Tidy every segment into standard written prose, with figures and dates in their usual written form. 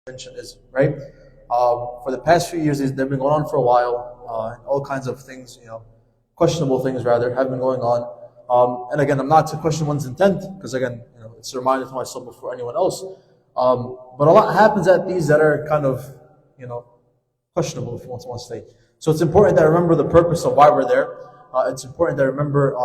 attention is, right? For the past few years, they've been going on for a while, and all kinds of things, questionable things rather, have been going on. And again, I'm not to question one's intent, because again, it's a reminder to myself before anyone else. But a lot happens at these that are kind of, questionable, if you want to say. So it's important that I remember the purpose of why we're there. It's important that I remember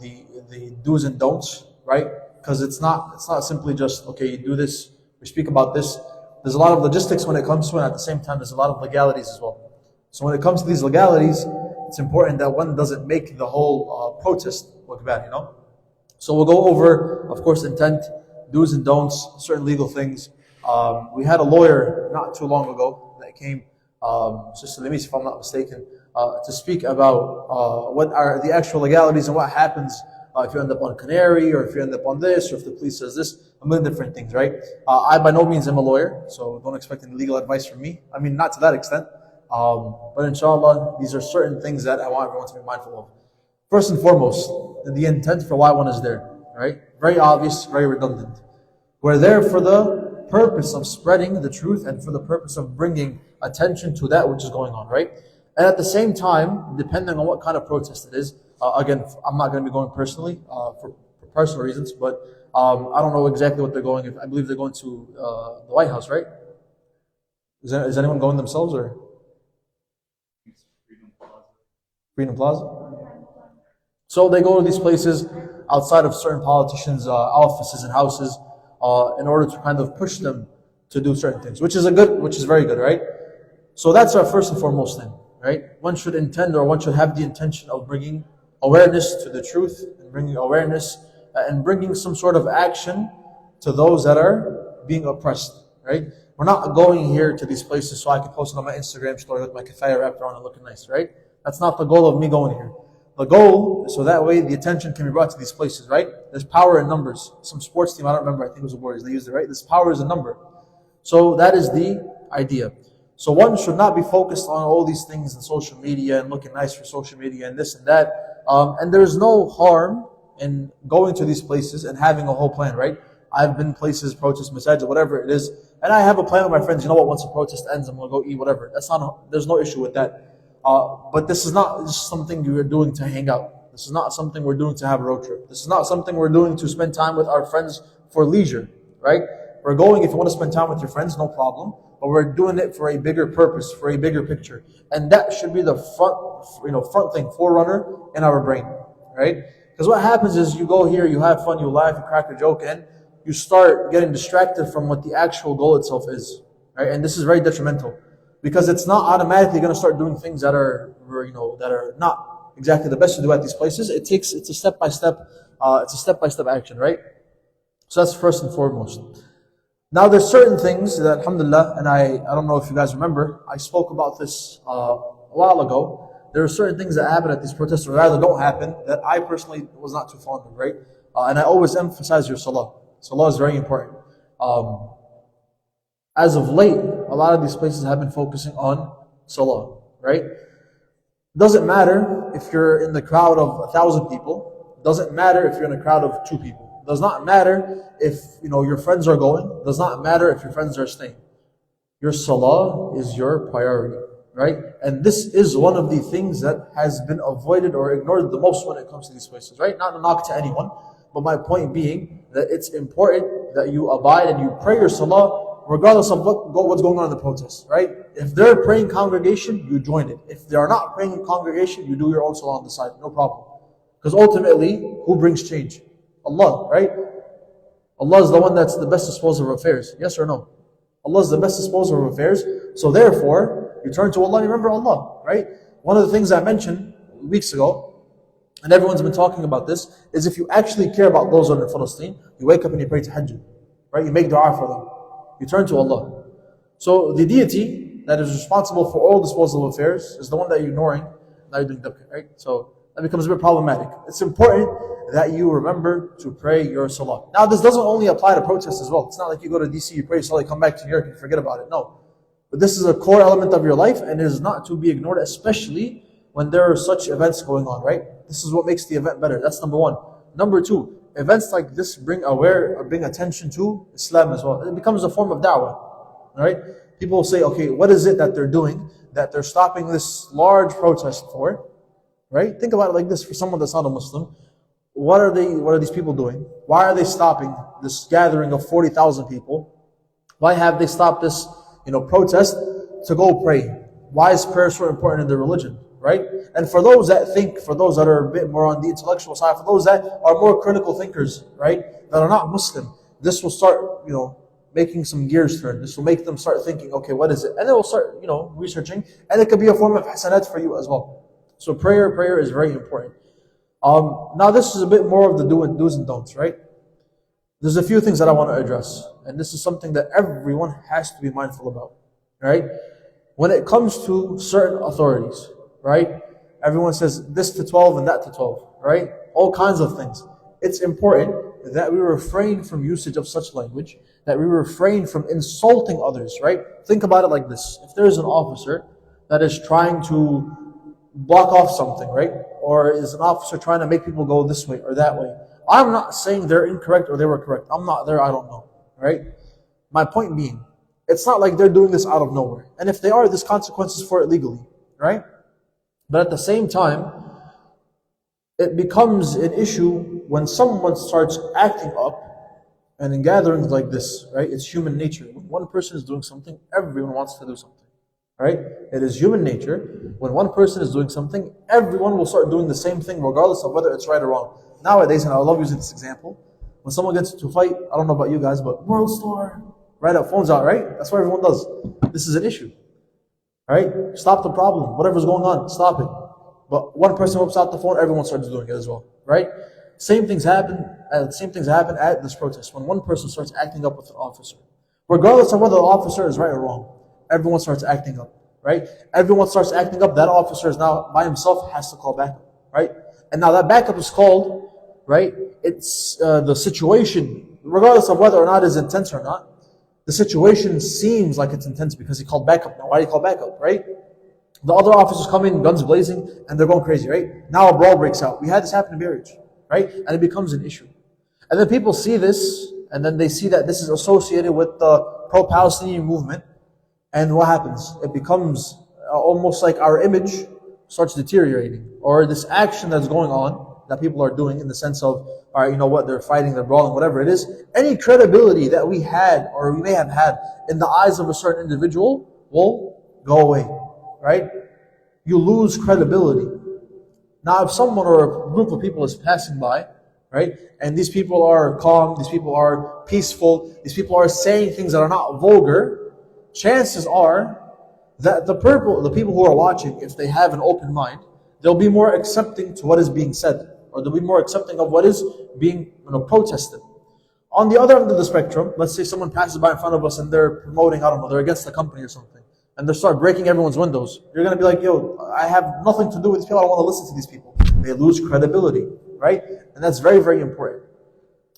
the do's and don'ts, right? Because it's not simply just, okay, you do this, we speak about this. There's a lot of logistics when it comes to it, and at the same time, there's a lot of legalities as well. So when it comes to these legalities, it's important that one doesn't make the whole protest look bad, So we'll go over, of course, intent, do's and don'ts, certain legal things. We had a lawyer not too long ago that came, Sister Lemis, if I'm not mistaken, to speak about what are the actual legalities and what happens if you end up on Canary, or if you end up on this, or if the police says this, a million different things, right? I by no means am a lawyer, so don't expect any legal advice from me. I mean, not to that extent. But inshallah, these are certain things that I want everyone to be mindful of. First and foremost, the intent for why one is there, right? Very obvious, very redundant. We're there for the purpose of spreading the truth and for the purpose of bringing attention to that which is going on, right? And at the same time, depending on what kind of protest it is, again, I'm not going to be going personally for personal reasons, but I don't know exactly what they're going. I believe they're going to the White House, right? Is anyone going themselves, or Freedom Plaza? So they go to these places outside of certain politicians' offices and houses in order to kind of push them to do certain things, which is very good, right? So that's our first and foremost thing, right? One should intend, or one should have the intention of bringing awareness to the truth, and bringing awareness and bringing some sort of action to those that are being oppressed, right? We're not going here to these places so I can post it on my Instagram story with my kafaya wrapped around and looking nice, right? That's not the goal of me going here. The goal is so that way the attention can be brought to these places, right? There's power in numbers. Some sports team, I don't remember, I think it was the Warriors, they used it, right? This power is a number. So that is the idea. So one should not be focused on all these things in social media and looking nice for social media and this and that. And there's no harm in going to these places and having a whole plan, right? I've been places, protests, masajid, whatever it is, and I have a plan with my friends. You know what? Once the protest ends, I'm going to go eat whatever. There's no issue with that. But this is not just something we're doing to hang out. This is not something we're doing to have a road trip. This is not something we're doing to spend time with our friends for leisure, right? We're going, if you want to spend time with your friends, no problem. But we're doing it for a bigger purpose, for a bigger picture. And that should be the front thing, forerunner in our brain, right? Because what happens is you go here, you have fun, you laugh, you crack a joke, and you start getting distracted from what the actual goal itself is, right? And this is very detrimental, because it's not automatically going to start doing things that are not exactly the best to do at these places. It's a step-by-step action, right? So that's first and foremost. Now there's certain things that, alhamdulillah, and I don't know if you guys remember, I spoke about this a while ago. There are certain things that happen at these protests, or rather don't happen, that I personally was not too fond of, right? And I always emphasize your salah. Salah is very important. As of late, a lot of these places have been focusing on salah, right? Doesn't matter if you're in the crowd of 1,000 people. Doesn't matter if you're in a crowd of 2 people. Does not matter if your friends are going. Does not matter if your friends are staying. Your salah is your priority, right? And this is one of the things that has been avoided or ignored the most when it comes to these places, right? Not a knock to anyone, but my point being that it's important that you abide and you pray your salah regardless of what's going on in the protest, right? If they're praying congregation, you join it. If they are not praying congregation, you do your own salah on the side, no problem. Because ultimately, who brings change? Allah, right? Allah is the one that's the best disposer of affairs. Yes or no? Allah is the best disposer of affairs. So therefore, you turn to Allah, you remember Allah, right? One of the things I mentioned weeks ago, and everyone's been talking about this, is if you actually care about those who are in Palestine, you wake up and you pray tahajjud, right? You make dua for them. You turn to Allah. So the deity that is responsible for all disposal of affairs is the one that you're ignoring. Now you're doing dabka, right? So that becomes a bit problematic. It's important that you remember to pray your salah. Now this doesn't only apply to protests as well. It's not like you go to DC, you pray your salah, you come back to New York and forget about it. No. But this is a core element of your life, and it is not to be ignored, especially when there are such events going on, right? This is what makes the event better. That's number one. Number two, events like this bring attention to Islam as well. It becomes a form of da'wah, right? People will say, okay, what is it that they're doing that they're stopping this large protest for, right? Think about it like this: for someone that's not a Muslim, what are these people doing? Why are they stopping this gathering of 40,000 people? Why have they stopped this, protest to go pray? Why is prayer so important in their religion, right? And for those that think, for those that are a bit more on the intellectual side, for those that are more critical thinkers, right, that are not Muslim, this will start, making some gears turn. This will make them start thinking, okay, what is it? And they will start, researching, and it could be a form of hasanat for you as well. So prayer is very important. Now this is a bit more of the do's and don'ts, right? There's a few things that I want to address, and this is something that everyone has to be mindful about, right? When it comes to certain authorities, right? Everyone says this to 12 and that to 12, right? All kinds of things. It's important that we refrain from usage of such language, that we refrain from insulting others, right? Think about it like this. If there's an officer that is trying to block off something, right? Or is an officer trying to make people go this way or that way, I'm not saying they're incorrect or they were correct. I'm not there, I don't know, right? My point being, it's not like they're doing this out of nowhere. And if they are, there's consequences for it legally, right? But at the same time, it becomes an issue when someone starts acting up, and in gatherings like this, right? It's human nature. When one person is doing something, everyone wants to do something, right? It is human nature. When one person is doing something, everyone will start doing the same thing regardless of whether it's right or wrong. Nowadays, and I love using this example, when someone gets into a fight, I don't know about you guys, but World Star, right up, phones out, right? That's what everyone does. This is an issue, right? Stop the problem. Whatever's going on, stop it. But one person whips out the phone, everyone starts doing it as well, right? Same things happen at this protest. When one person starts acting up with an officer, regardless of whether the officer is right or wrong, everyone starts acting up, right? Everyone starts acting up. That officer is now by himself, has to call backup, right? And now that backup is called, right? It's the situation, regardless of whether or not it's intense or not. The situation seems like it's intense because he called backup. Now, why did he call backup, right? The other officers come in, guns blazing, and they're going crazy, right? Now a brawl breaks out. We had this happen in Beirut, right? And it becomes an issue. And then people see this, and then they see that this is associated with the pro-Palestinian movement. And what happens? It becomes almost like our image starts deteriorating. Or this action that's going on, that people are doing in the sense of, all right, you know what, they're fighting, they're brawling, whatever it is. Any credibility that we had, or we may have had, in the eyes of a certain individual will go away. Right? You lose credibility. Now, if someone or a group of people is passing by, right, and these people are calm, these people are peaceful, these people are saying things that are not vulgar, chances are that the people who are watching, if they have an open mind, they'll be more accepting to what is being said, or they'll be more accepting of what is being protested. On the other end of the spectrum, let's say someone passes by in front of us and they're promoting, I don't know, they're against the company or something, and they start breaking everyone's windows. You're going to be like, yo, I have nothing to do with these people. I don't want to listen to these people. They lose credibility, right? And that's very, very important.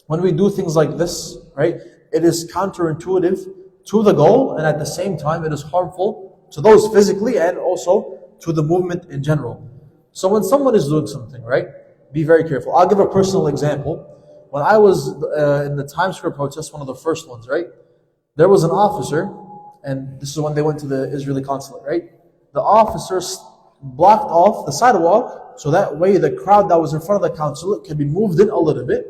When we do things like this, right, it is counterintuitive to the goal, and at the same time, it is harmful to those physically and also to the movement in general. So when someone is doing something, right, be very careful. I'll give a personal example. When I was in the Times Square protest, one of the first ones, right, there was an officer. And this is when they went to the Israeli consulate, right? The officers blocked off the sidewalk so that way the crowd that was in front of the consulate can be moved in a little bit.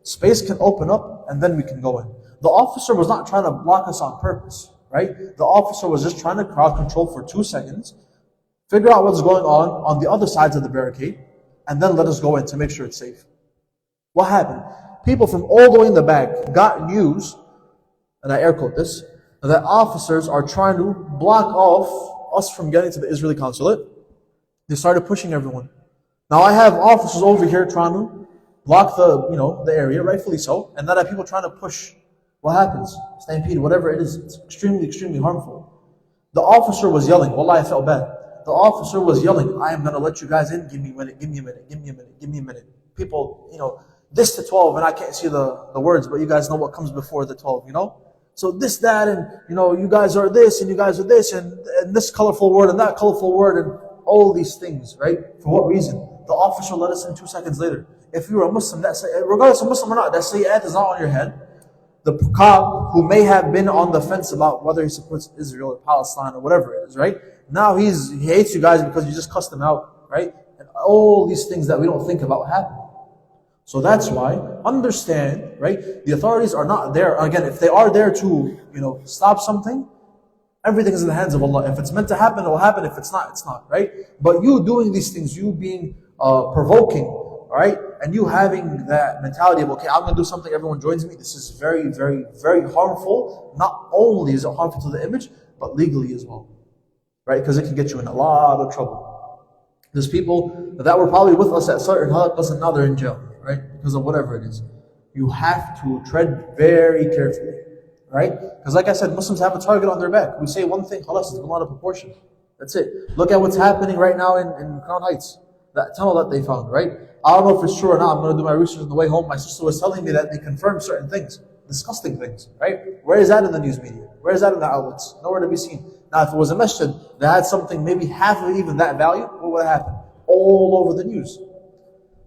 Space can open up and then we can go in. The officer was not trying to block us on purpose, right? The officer was just trying to crowd control for 2 seconds, figure out what's going on the other sides of the barricade, and then let us go in to make sure it's safe. What happened? People from all the way in the back got news, and I air quote this, that officers are trying to block off us from getting to the Israeli consulate. They started pushing everyone. Now I have officers over here trying to block the area, rightfully so, and then I have people trying to push. What happens? Stampede, whatever it is, it's extremely, extremely harmful. The officer was yelling. Wallahi, I felt bad. The officer was yelling, I am going to let you guys in. Give me a minute, give me a minute, give me a minute, give me a minute. People, this to 12, and I can't see the words, but you guys know what comes before the 12, So this, that, and you guys are this, and you guys are this, and this colorful word, and that colorful word, and all these things, right? For what reason? The officer let us in 2 seconds later. If you were a Muslim, regardless of Muslim or not, that sayyat is not on your head. the cop who may have been on the fence about whether he supports Israel or Palestine or whatever it is, right? Now he hates you guys because you just cussed him out, right? And all these things that we don't think about happen. So that's why, understand, right? The authorities are not there. Again, if they are there to, stop something, everything is in the hands of Allah. If it's meant to happen, it will happen. If it's not, it's not, right? But you doing these things, you being provoking, right? And you having that mentality of, okay, I'm going to do something, everyone joins me. This is very, very, very harmful. Not only is it harmful to the image, but legally as well, right? Because it can get you in a lot of trouble. There's people that were probably with us at certain halaqas and now they're in jail, right? Because of whatever it is. You have to tread very carefully, right? Because like I said, Muslims have a target on their back. We say one thing, khalas, it's blown out of proportion. That's it. Look at what's happening right now in Crown Heights. That tunnel that they found, right? I don't know if it's true or not. I'm going to do my research on the way home. My sister was telling me that they confirmed certain things. Disgusting things, right? Where is that in the news media? Where is that in the outlets? Nowhere to be seen. Now, if it was a masjid that had something maybe half of even that value, what would happen? All over the news.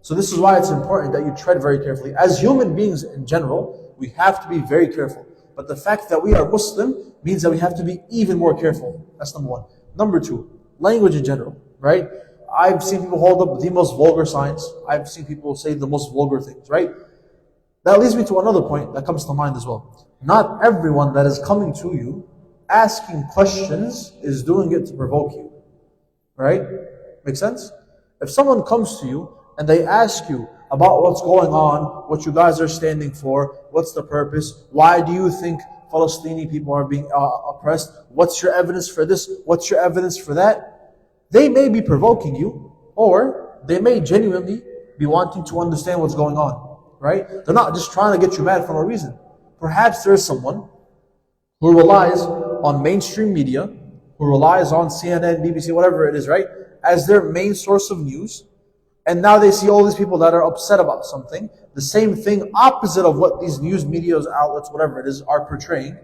So this is why it's important that you tread very carefully. As human beings in general, we have to be very careful. But the fact that we are Muslim means that we have to be even more careful. That's number one. Number two, language in general, right? I've seen people hold up the most vulgar signs. I've seen people say the most vulgar things, right? That leads me to another point that comes to mind as well. Not everyone that is coming to you asking questions is doing it to provoke you, right? Make sense? If someone comes to you and they ask you about what's going on, what you guys are standing for, what's the purpose, why do you think Palestinian people are being oppressed, what's your evidence for this, what's your evidence for that, they may be provoking you, or they may genuinely be wanting to understand what's going on, right? They're not just trying to get you mad for no reason. Perhaps there is someone who relies on mainstream media, who relies on CNN, BBC, whatever it is, right, as their main source of news, and now they see all these people that are upset about something, the same thing opposite of what these news media outlets, whatever it is, are portraying.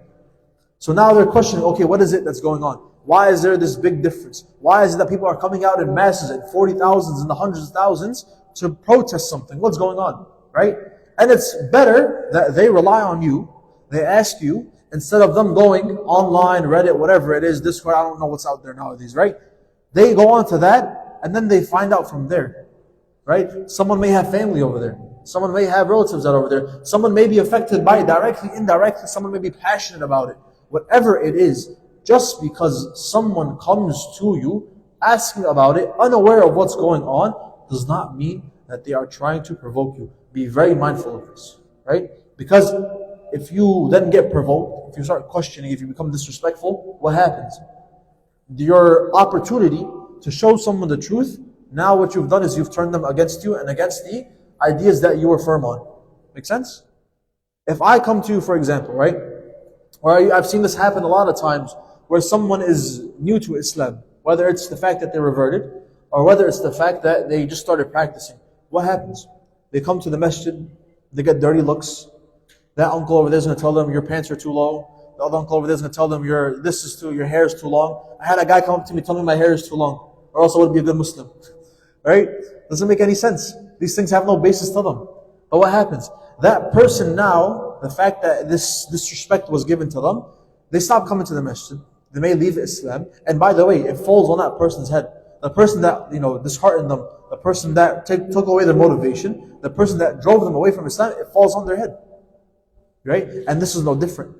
So now they're questioning, okay, what is it that's going on? Why is there this big difference? Why is it that people are coming out in masses, in 40,000s, in the hundreds of thousands, to protest something? What's going on, right? And it's better that they rely on you, they ask you, instead of them going online, Reddit, whatever it is, Discord, I don't know what's out there nowadays, right? They go on to that, and then they find out from there, right? Someone may have family over there. Someone may have relatives that are over there. Someone may be affected by it directly, indirectly. Someone may be passionate about it. Whatever it is, just because someone comes to you asking about it, unaware of what's going on, does not mean that they are trying to provoke you. Be very mindful of this, right? Because if you then get provoked, if you start questioning, if you become disrespectful, what happens? Your opportunity to show someone the truth, now what you've done is you've turned them against you and against the ideas that you were firm on. Make sense? If I come to you, for example, right? Or I've seen this happen a lot of times, where someone is new to Islam, whether it's the fact that they reverted, or whether it's the fact that they just started practicing. What happens? They come to the masjid, they get dirty looks. That uncle over there is going to tell them your pants are too low. The other uncle over there is going to tell them your hair is too long. I had a guy come up to me telling me my hair is too long, or else I would be a good Muslim. Right? Doesn't make any sense. These things have no basis to them. But what happens? That person now, the fact that this disrespect was given to them, they stop coming to the masjid. They may leave Islam. And by the way, it falls on that person's head. The person that, disheartened them, the person that took away their motivation, the person that drove them away from Islam, it falls on their head. Right? And this is no different.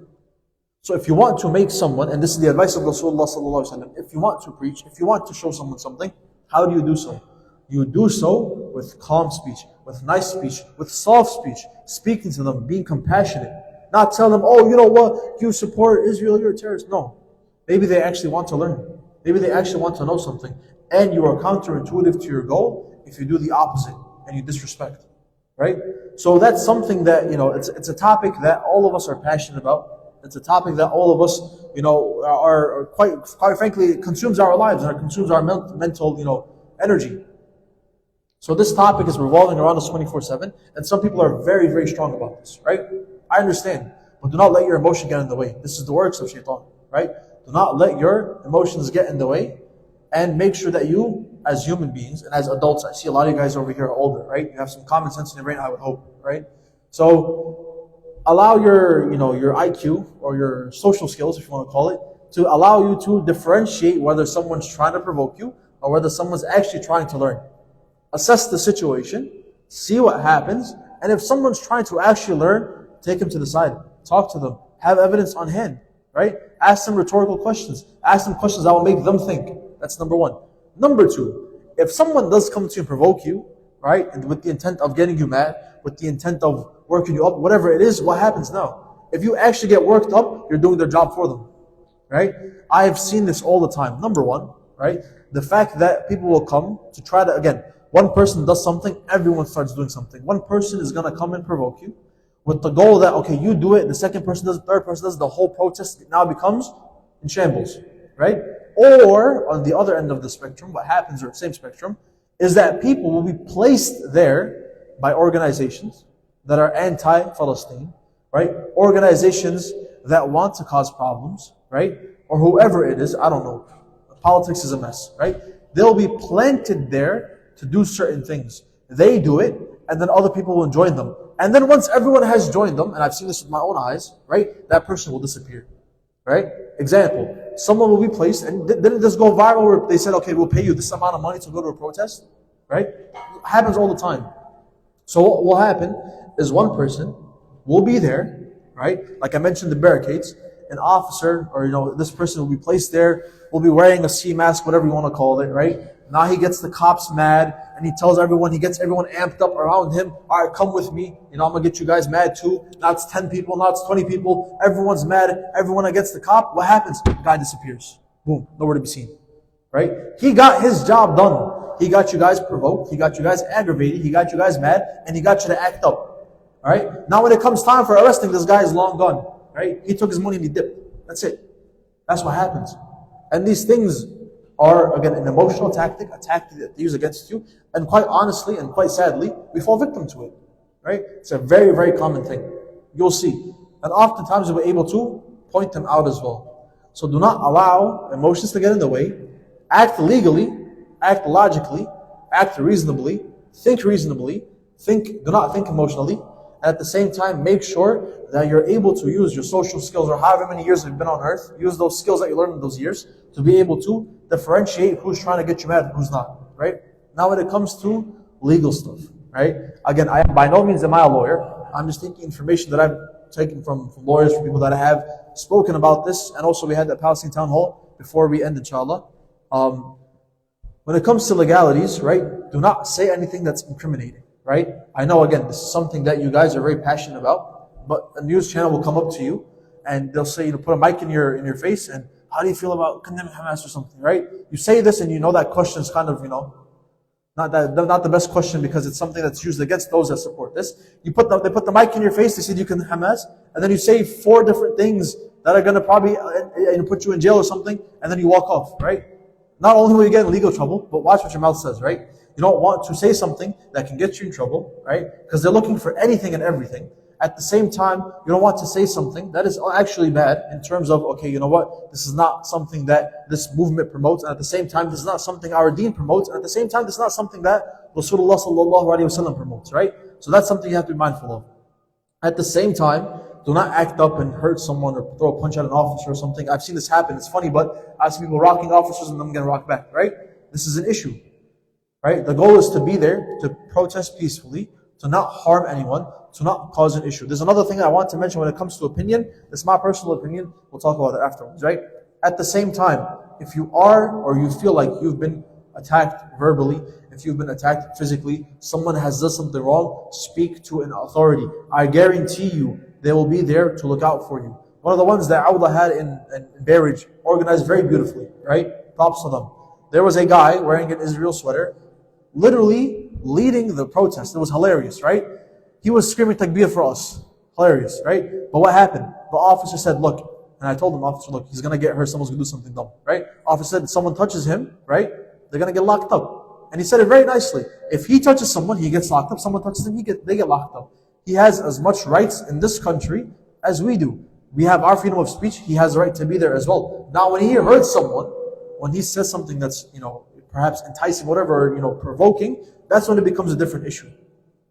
So if you want to make someone, and this is the advice of Rasulullah sallallahu alaihi wasallam, if you want to preach, if you want to show someone something, how do you do so? You do so with calm speech, with nice speech, with soft speech, speaking to them, being compassionate. Not tell them, oh, you know what, you support Israel, you're a terrorist. No. Maybe they actually want to learn. Maybe they actually want to know something. And you are counterintuitive to your goal if you do the opposite and you disrespect. Right? So that's something that, it's a topic that all of us are passionate about. It's a topic that all of us, are quite frankly, consumes our lives and consumes our mental, energy. So this topic is revolving around us 24/7, and some people are very, very strong about this, right? I understand, but do not let your emotion get in the way. This is the works of shaitan, right? Do not let your emotions get in the way, and make sure that you, as human beings and as adults, I see a lot of you guys over here are older, right? You have some common sense in your brain, I would hope, right? So allow your IQ or your social skills, if you want to call it, to allow you to differentiate whether someone's trying to provoke you or whether someone's actually trying to learn. Assess the situation, see what happens, and if someone's trying to actually learn, take them to the side, talk to them, have evidence on hand, right? Ask them rhetorical questions, ask them questions that will make them think. That's number one. Number two, if someone does come to you and provoke you, right, and with the intent of getting you mad, with the intent of working you up, whatever it is, what happens now? If you actually get worked up, you're doing their job for them, right? I have seen this all the time. Number one, right, the fact that people will come to try to, again, one person does something, everyone starts doing something. One person is going to come and provoke you with the goal that, okay, you do it, the second person does, the third person does, the whole protest now becomes in shambles, right? Or, on the other end of the spectrum, what happens, or same spectrum, is that people will be placed there by organizations that are anti-Palestine, right? Organizations that want to cause problems, right? Or whoever it is, I don't know. Politics is a mess, right? They'll be planted there to do certain things. They do it, and then other people will join them. And then once everyone has joined them, and I've seen this with my own eyes, right? That person will disappear, right? Example, someone will be placed, and didn't this go viral where they said, okay, we'll pay you this amount of money to go to a protest, right? It happens all the time. So what will happen is one person will be there, right? Like I mentioned the barricades, an officer, or this person will be placed there, will be wearing a sea mask, whatever you want to call it, right? Now he gets the cops mad, and he tells everyone, he gets everyone amped up around him. All right, come with me. I'm going to get you guys mad too. Now it's 10 people, now it's 20 people. Everyone's mad. Everyone against the cop. What happens? The guy disappears. Boom, nowhere to be seen. Right? He got his job done. He got you guys provoked. He got you guys aggravated. He got you guys mad, and he got you to act up. All right? Now when it comes time for arresting, this guy is long gone. Right? He took his money and he dipped. That's it. That's what happens. And these things are, again, an emotional tactic, a tactic that they use against you. And quite honestly and quite sadly, we fall victim to it. Right? It's a very, very common thing. You'll see. And oftentimes we're able to point them out as well. So do not allow emotions to get in the way. Act legally, act logically, act reasonably, do not think emotionally. And at the same time, make sure that you're able to use your social skills, or however many years you've been on earth, use those skills that you learned in those years to be able to differentiate who's trying to get you mad and who's not, right? Now when it comes to legal stuff, right? Again, I by no means am I a lawyer. I'm just taking information that I've taken from lawyers, from people that have spoken about this, and also we had the Palestine Town Hall before we end, inshallah. When it comes to legalities, right, do not say anything that's incriminating, right? I know, again, this is something that you guys are very passionate about, but a news channel will come up to you and they'll say, put a mic in your face, and how do you feel about condemning Hamas or something, right? You say this and that question is kind of, not the best question, because it's something that's used against those that support this. They put the mic in your face, they say you condemn Hamas, and then you say 4 different things that are going to probably put you in jail or something, and then you walk off, right? Not only will you get in legal trouble, but watch what your mouth says, right? You don't want to say something that can get you in trouble, right? Because they're looking for anything and everything. At the same time, you don't want to say something that is actually bad in terms of, okay, you know what? This is not something that this movement promotes, and at the same time, this is not something our deen promotes, and at the same time, this is not something that Rasulullah sallallahu alaihi wasallam promotes, right? So that's something you have to be mindful of. At the same time, do not act up and hurt someone or throw a punch at an officer or something. I've seen this happen. It's funny, but I've seen people rocking officers and them getting rocked back, right? This is an issue, right? The goal is to be there, to protest peacefully, to not harm anyone, to not cause an issue. There's another thing I want to mention when it comes to opinion. This is my personal opinion. We'll talk about it afterwards, right? At the same time, if you are or you feel like you've been attacked verbally, if you've been attacked physically, someone has done something wrong, speak to an authority. I guarantee you, they will be there to look out for you. One of the ones that Awda had in Barrage, organized very beautifully, right? Props to them. There was a guy wearing an Israel sweater, literally leading the protest. It was hilarious, right? He was screaming takbir for us. Hilarious, right? But what happened? The officer said, look, and I told him, officer, look, he's going to get hurt, someone's going to do something dumb, right? Officer said, someone touches him, right? They're going to get locked up. And he said it very nicely. If he touches someone, he gets locked up. Someone touches him, they get locked up. He has as much rights in this country as we do. We have our freedom of speech. He has the right to be there as well. Now, when he hurts someone, when he says something that's, perhaps enticing, whatever, provoking, that's when it becomes a different issue,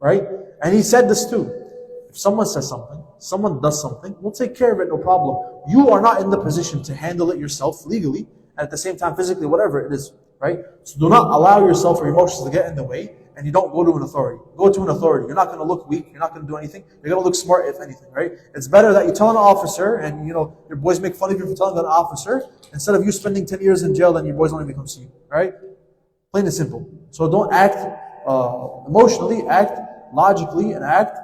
right? And he said this too. If someone says something, someone does something, we'll take care of it, no problem. You are not in the position to handle it yourself legally, and at the same time physically, whatever it is, right? So do not allow yourself or emotions to get in the way, and you don't go to an authority. Go to an authority. You're not going to look weak. You're not going to do anything. You're going to look smart, if anything, right? It's better that you tell an officer, and your boys make fun of you for telling an officer, instead of you spending 10 years in jail, then your boys don't even come see you, right? Plain and simple. So don't act emotionally, act logically, and act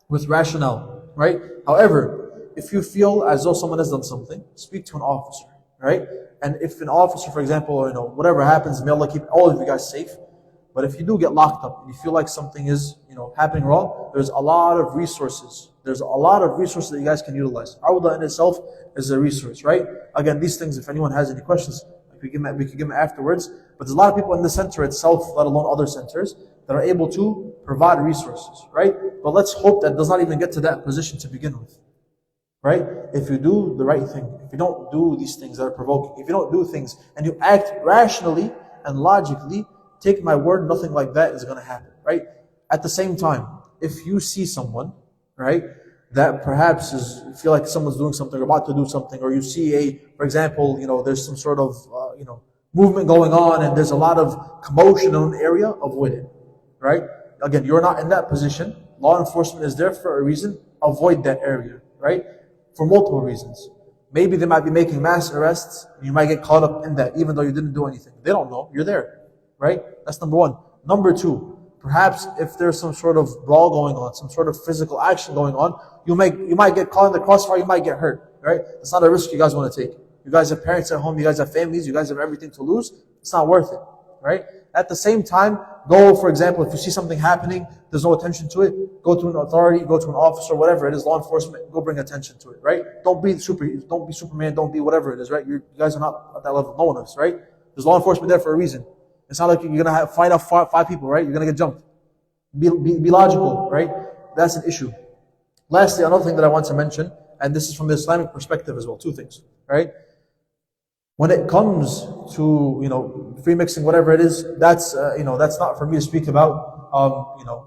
with rationale, right? However, if you feel as though someone has done something, speak to an officer, right? And if an officer, for example, whatever happens, may Allah keep all of you guys safe. But if you do get locked up and you feel like something is, happening wrong, there's a lot of resources. There's a lot of resources that you guys can utilize. Awda in itself is a resource, right? Again, these things, if anyone has any questions, we can give them afterwards. But there's a lot of people in the center itself, let alone other centers, that are able to provide resources, right? But let's hope that does not even get to that position to begin with, right? If you do the right thing, if you don't do these things that are provoking, if you don't do things and you act rationally and logically, take my word, nothing like that is going to happen, right? At the same time, if you see someone, right, that perhaps you feel like someone's doing something or about to do something, or you see for example, there's some sort of, movement going on and there's a lot of commotion in an area, avoid it, right? Again, you're not in that position. Law enforcement is there for a reason. Avoid that area, right? For multiple reasons. Maybe they might be making mass arrests, and you might get caught up in that, even though you didn't do anything. They don't know. You're there, right? That's number one. Number two, perhaps if there's some sort of brawl going on, some sort of physical action going on, you might get caught in the crossfire, you might get hurt, right? It's not a risk you guys want to take. You guys have parents at home, you guys have families, you guys have everything to lose. It's not worth it, right? At the same time, go, for example, if you see something happening, there's no attention to it, go to an authority, go to an officer, whatever it is, law enforcement, go bring attention to it, right? Don't be Superman, don't be whatever it is, right? You guys are not at that level, no one is, right? There's law enforcement there for a reason. It's not like you're going to fight off five people, right? You're going to get jumped. Be logical, right? That's an issue. Lastly, another thing that I want to mention, and this is from the Islamic perspective as well, two things, right? When it comes to, free mixing, whatever it is, that's not for me to speak about.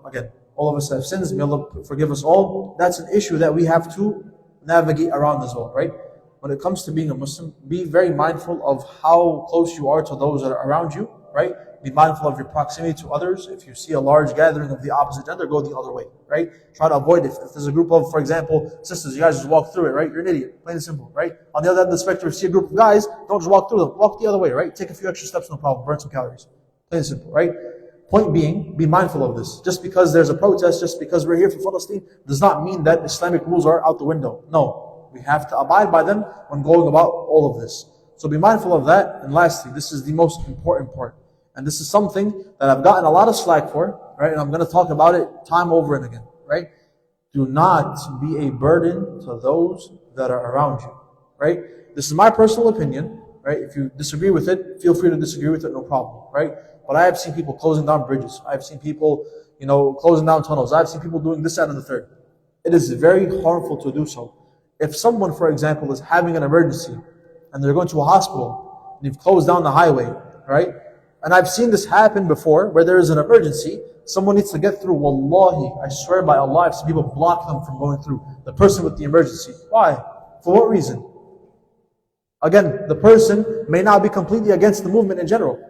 Again, all of us have sins. May Allah forgive us all. That's an issue that we have to navigate around as well, right? When it comes to being a Muslim, be very mindful of how close you are to those that are around you, right? Be mindful of your proximity to others. If you see a large gathering of the opposite gender, go the other way, right? Try to avoid it. If there's a group of, for example, sisters, you guys just walk through it, right? You're an idiot, plain and simple, right? On the other end of the spectrum, if you see a group of guys, don't just walk through them. Walk the other way, right? Take a few extra steps, no problem. Burn some calories. Plain and simple, right? Point being, be mindful of this. Just because there's a protest, just because we're here for Palestine, does not mean that Islamic rules are out the window. No. We have to abide by them when going about all of this. So be mindful of that. And lastly, this is the most important part. And this is something that I've gotten a lot of slack for, right? And I'm going to talk about it time over and again, right? Do not be a burden to those that are around you, right? This is my personal opinion, right? If you disagree with it, feel free to disagree with it, no problem, right? But I have seen people closing down bridges. I've seen people, closing down tunnels. I've seen people doing this, that, and the third. It is very harmful to do so. If someone, for example, is having an emergency and they're going to a hospital and you've closed down the highway, right? And I've seen this happen before, where there is an emergency, someone needs to get through. Wallahi, I swear by Allah, I've seen people block them from going through. The person with the emergency. Why? For what reason? Again, the person may not be completely against the movement in general.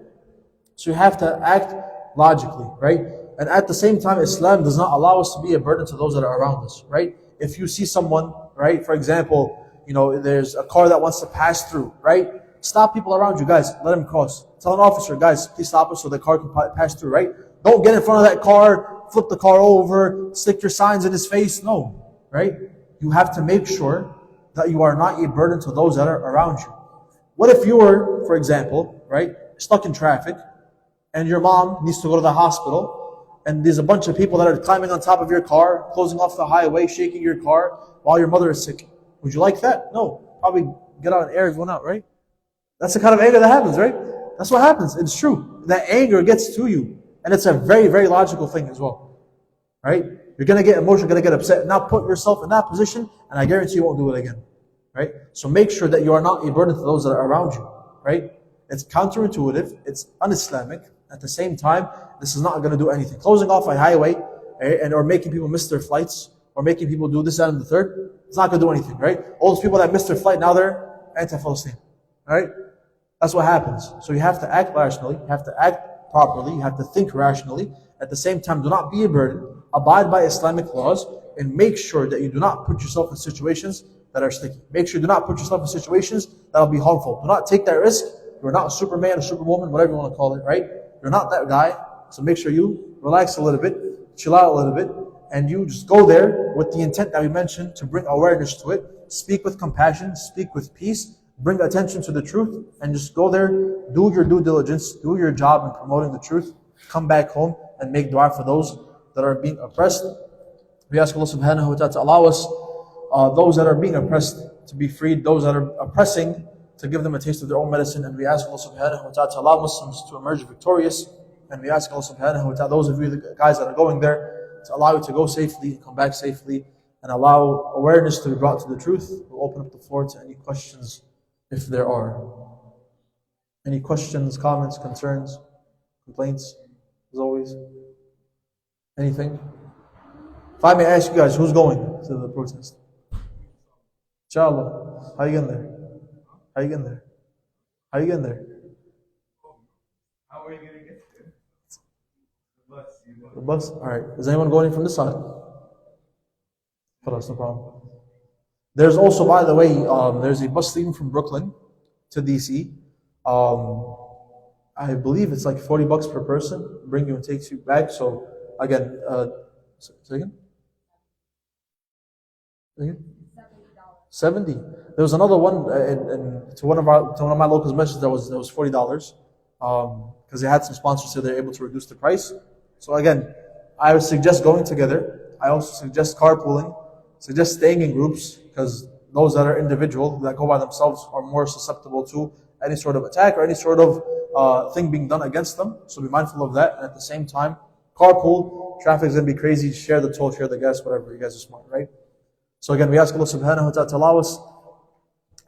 So you have to act logically, right? And at the same time, Islam does not allow us to be a burden to those that are around us, right? If you see someone, right, for example, there's a car that wants to pass through, right? Stop people around you, guys. Let them cross. Tell an officer, guys, please stop us so the car can pass through, right? Don't get in front of that car, flip the car over, stick your signs in his face. No, right? You have to make sure that you are not a burden to those that are around you. What if you were, for example, right, stuck in traffic, and your mom needs to go to the hospital, and there's a bunch of people that are climbing on top of your car, closing off the highway, shaking your car while your mother is sick? Would you like that? No. Probably get out and air everyone out, right? That's the kind of anger that happens, right? That's what happens. It's true. That anger gets to you. And it's a very, very logical thing as well. Right? You're going to get emotional, going to get upset. Now put yourself in that position, and I guarantee you won't do it again. Right? So make sure that you are not a burden to those that are around you. Right? It's counterintuitive. It's un-Islamic. At the same time, this is not going to do anything. Closing off a highway or making people miss their flights or making people do this, that, and the third, it's not going to do anything, right? All those people that missed their flight, now they're anti-Palestine, right? That's what happens. So you have to act rationally, you have to act properly, you have to think rationally. At the same time, do not be a burden, abide by Islamic laws, and make sure that you do not put yourself in situations that are sticky. Make sure you do not put yourself in situations that will be harmful. Do not take that risk. You're not Superman or Superwoman, whatever you want to call it, right? You're not that guy. So make sure you relax a little bit, chill out a little bit, and you just go there with the intent that we mentioned to bring awareness to it. Speak with compassion, speak with peace, bring attention to the truth, and just go there, do your due diligence, do your job in promoting the truth, come back home and make dua for those that are being oppressed. We ask Allah subhanahu wa ta'ala to allow us, those that are being oppressed, to be freed, those that are oppressing, to give them a taste of their own medicine. And we ask Allah subhanahu wa ta'ala to allow Muslims to emerge victorious. And we ask Allah subhanahu wa ta'ala, those of you the guys that are going there, to allow you to go safely, come back safely, and allow awareness to be brought to the truth. We'll open up the floor to any questions, if there are. Any questions, comments, concerns, complaints, as always? Anything? If I may ask you guys, who's going to the protest? Inshallah. How you getting there? How you getting there? How you getting there? How are you going to get there? The bus. The bus? Alright. Is anyone going from this side? No problem. There's also, by the way, there's a bus leaving from Brooklyn to DC. I believe it's like $40 per person, bring you and takes you back. So again, say again? $70. There was another one to one of my locals mentioned that was $40 because they had some sponsors, so they're able to reduce the price. So again, I would suggest going together. I also suggest carpooling, suggest staying in groups, because those that are individual, that go by themselves, are more susceptible to any sort of attack or any sort of thing being done against them. So be mindful of that. And at the same time, carpool, traffic's going to be crazy, share the toll, share the gas, whatever. You guys are smart, right? So again, we ask Allah subhanahu wa ta'ala to allow us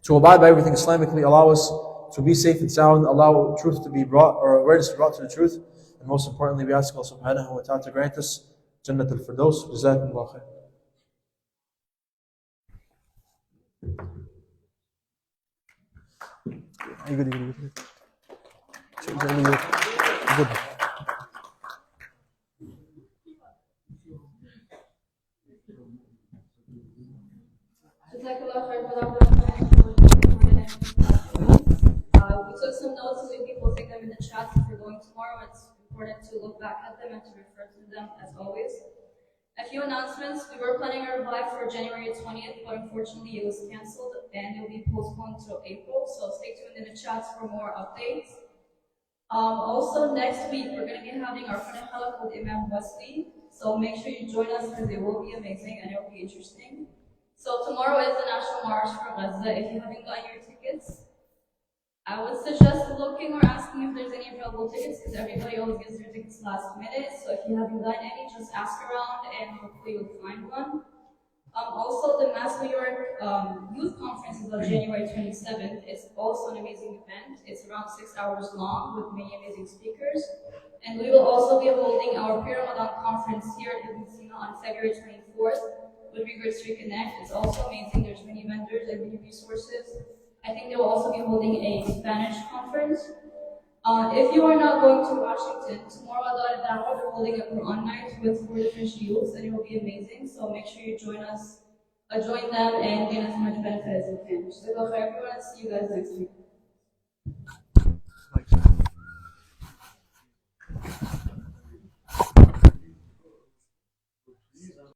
to abide by everything Islamically, allow us to be safe and sound, allow truth to be brought, or awareness to be brought to the truth. And most importantly, we ask Allah subhanahu wa ta'ala to grant us Jannat al-Firdaus. Jazakumullah khair. Good. We took some notes so we people take them in the chat if you're going tomorrow. It's important to look back at them and to refer to them as always. A few announcements. We were planning our live for January 20th, but unfortunately it was cancelled and it will be postponed till April. So stay tuned in the chats for more updates. Also next week we're going to be having our Funny Halaq with Imam Wesley. So make sure you join us because it will be amazing and it will be interesting. So tomorrow is the National March for Gaza. If you haven't gotten your tickets, I would suggest looking or asking if there's any available tickets because everybody always gets their tickets last minute. So if you haven't gotten any, just ask around and hopefully you'll find one. Also, the Mass New York Youth Conference is on January 27th. It's also an amazing event. It's around 6 hours long with many amazing speakers. And we will also be holding our pre-Ramadan conference here at Ibn Sina on February 24th with regards to Reconnect. It's also amazing. There's many vendors and many resources. I think they will also be holding a Spanish conference. If you are not going to Washington, tomorrow we're holding a Quran night with 4 different shields, and it will be amazing. So make sure you join us, join them, and gain as much benefit as you can. So, everyone, see you guys next week.